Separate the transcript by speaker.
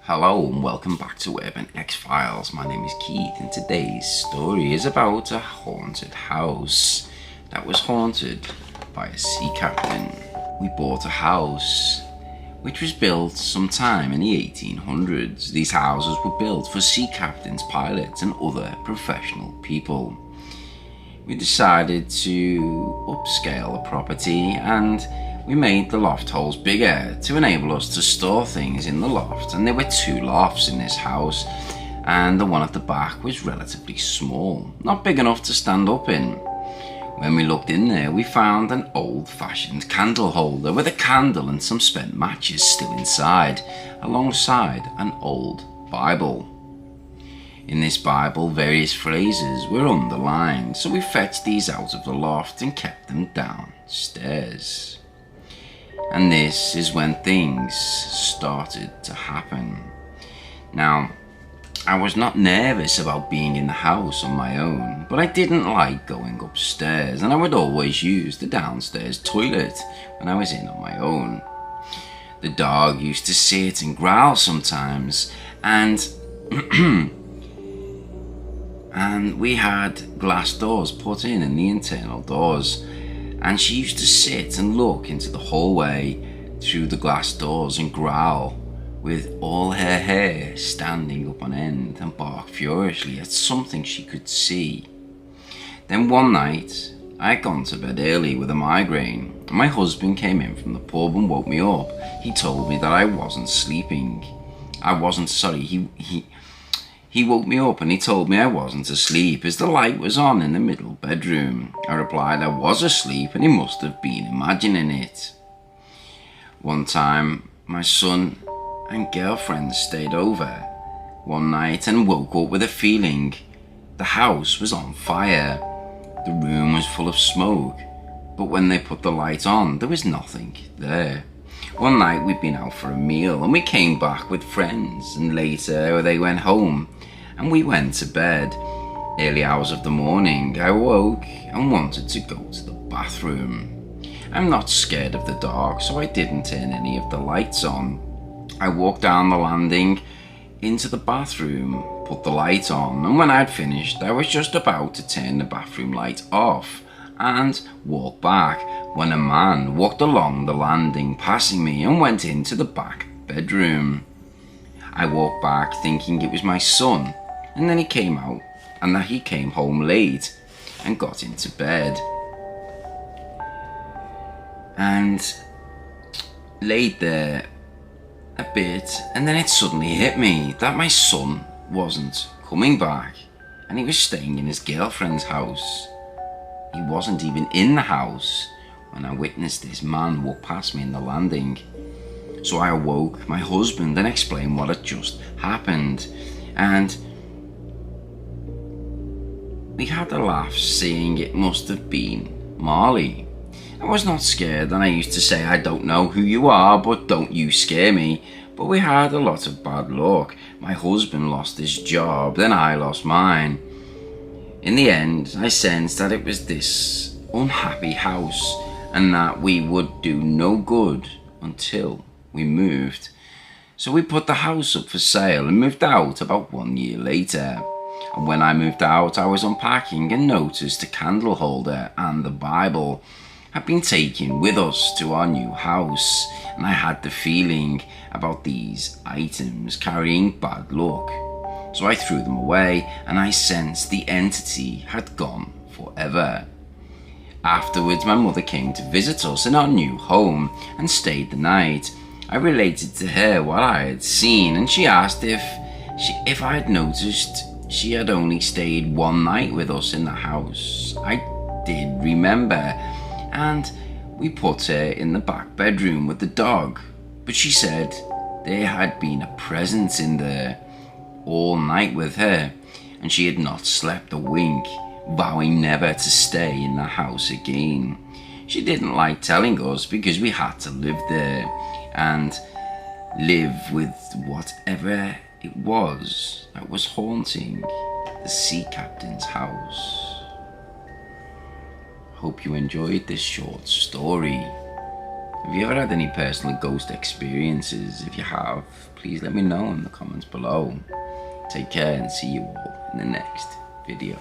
Speaker 1: Hello and welcome back to Urban X-Files. My name is Keith and today's story is about a haunted house that was haunted by a sea captain. We bought a house which was built sometime in the 1800s. These houses were built for sea captains, pilots and other professional people. We decided to upscale the property and we made the loft holes bigger to enable us to store things in the loft, and there were two lofts in this house and the one at the back was relatively small, not big enough to stand up in. When we looked in there, we found an old-fashioned candle holder with a candle and some spent matches still inside, alongside an old Bible. In this Bible, various phrases were underlined, so we fetched these out of the loft and kept them downstairs. And this is when things started to happen. Now, I was not nervous about being in the house on my own, but I didn't like going upstairs, and I would always use the downstairs toilet when I was in on my own. The dog used to sit and growl sometimes, and and we had glass doors put in the internal doors, and she used to sit and look into the hallway through the glass doors and growl with all her hair standing up on end and bark furiously at something she could see. Then one night I had gone to bed early with a migraine. My husband came in from the pub and woke me up. He told me that I wasn't sleeping. He woke me up and he told me I wasn't asleep as the light was on in the middle bedroom. I replied I was asleep and he must have been imagining it. One time, my son and girlfriend stayed over one night and woke up with a feeling the house was on fire. The room was full of smoke, but when they put the light on, there was nothing there. One night we'd been out for a meal and we came back with friends, and later they went home and we went to bed. Early hours of the morning, I woke and wanted to go to the bathroom. I'm not scared of the dark, so I didn't turn any of the lights on. I walked down the landing into the bathroom, put the light on, and when I'd finished, I was just about to turn the bathroom light off and walk back when a man walked along the landing passing me and went into the back bedroom. I walked back thinking it was my son, and then he came out and that he came home late and got into bed and laid there a bit, and then it suddenly hit me that my son wasn't coming back and he was staying in his girlfriend's house. He wasn't even in the house when I witnessed this man walk past me in the landing. So I awoke my husband and explained what had just happened, and we had a laugh saying it must have been Marley. I was not scared and I used to say I don't know who you are, but don't you scare me. But we had a lot of bad luck. My husband lost his job, then I lost mine. In the end, I sensed that it was this unhappy house and that we would do no good until we moved. So we put the house up for sale and moved out about 1 year later. And when I moved out, I was unpacking and noticed the candle holder and the Bible had been taken with us to our new house, and I had the feeling about these items carrying bad luck. So I threw them away and I sensed the entity had gone forever. Afterwards, my mother came to visit us in our new home and stayed the night. I related to her what I had seen, and she asked if I had noticed she had only stayed one night with us in the house. I did remember, and we put her in the back bedroom with the dog, but she said there had been a presence in there all night with her, and she had not slept a wink, vowing never to stay in the house again. She didn't like telling us because we had to live there and live with whatever it was that was haunting the sea captain's house. Hope you enjoyed this short story. Have you ever had any personal ghost experiences? If you have, please let me know in the comments below. Take care and see you all in the next video.